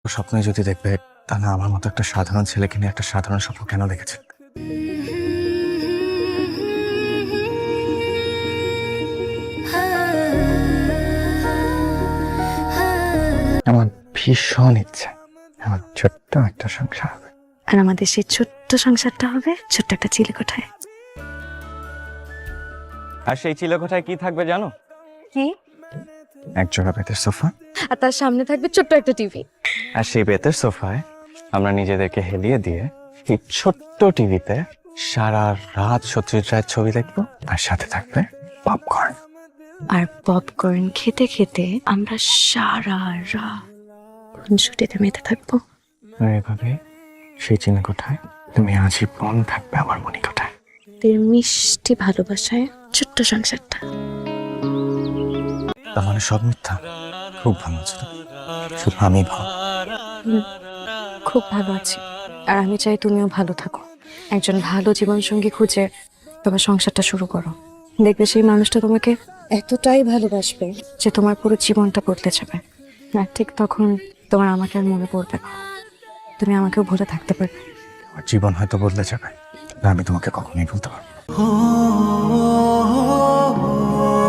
স্বপ্নে যদি দেখবে তাহলে আমার মতো একটা সাধারণ ছেলেকে নিয়ে একটা সাধারণ স্বপ্ন কেন দেখেছে? আমার ভীষণ ইচ্ছে আমার ছোট্ট একটা সংসার হবে। আর আমাদের সেই ছোট্ট সংসারটা হবে ছোট্ট একটা চিলেকোঠায়। আর সেই চিলেকোঠায় কি থাকবে জানো? কি? এক জোড়া বেতের সোফা, আর তার সামনে থাকবে ছোট্ট একটা টিভি। আর সেই বেতের সোফায় আমরা নিজেদেরকে হেলিয়ে দিয়ে এই ছোট্ট টিভিতে সারা রাত সত্যজিৎ রায়ের ছবি দেখবো, আর সাথে থাকবে পপকর্ন। আর পপকর্ন খেতে খেতে আমরা সারা রাত ছুটিতে মেতে থাকবো। আর এভাবে সেই চিলেকোঠায় তুমি আজীবন থাকবে আমার মনিকোঠায়। তোর মিষ্টি ভালোবাসায় ছোট্ট সংসারটা। তার মানে সব মিথ্যা? খুব ভালো আছো তো? শুধু আমি ভালো? খুব ভালো আছি, আর আমি চাই তুমিও ভালো থাকো। একজন ভালো জীবনসঙ্গী খুঁজে তোমার সংসারটা শুরু করো। দেখবে সেই মানুষটা তোমাকে এতটাই ভালোবাসবে যে তোমার পুরো জীবনটা বদলে যাবে। আর ঠিক তখন তোমার আমাকে আর মনে পড়বে না, তুমি আমাকেও ভুলে থাকতে পারবে। আমার জীবন হয়তো বদলে যাবে, না আমি তোমাকে কখনোই ভুলতে পারবো না।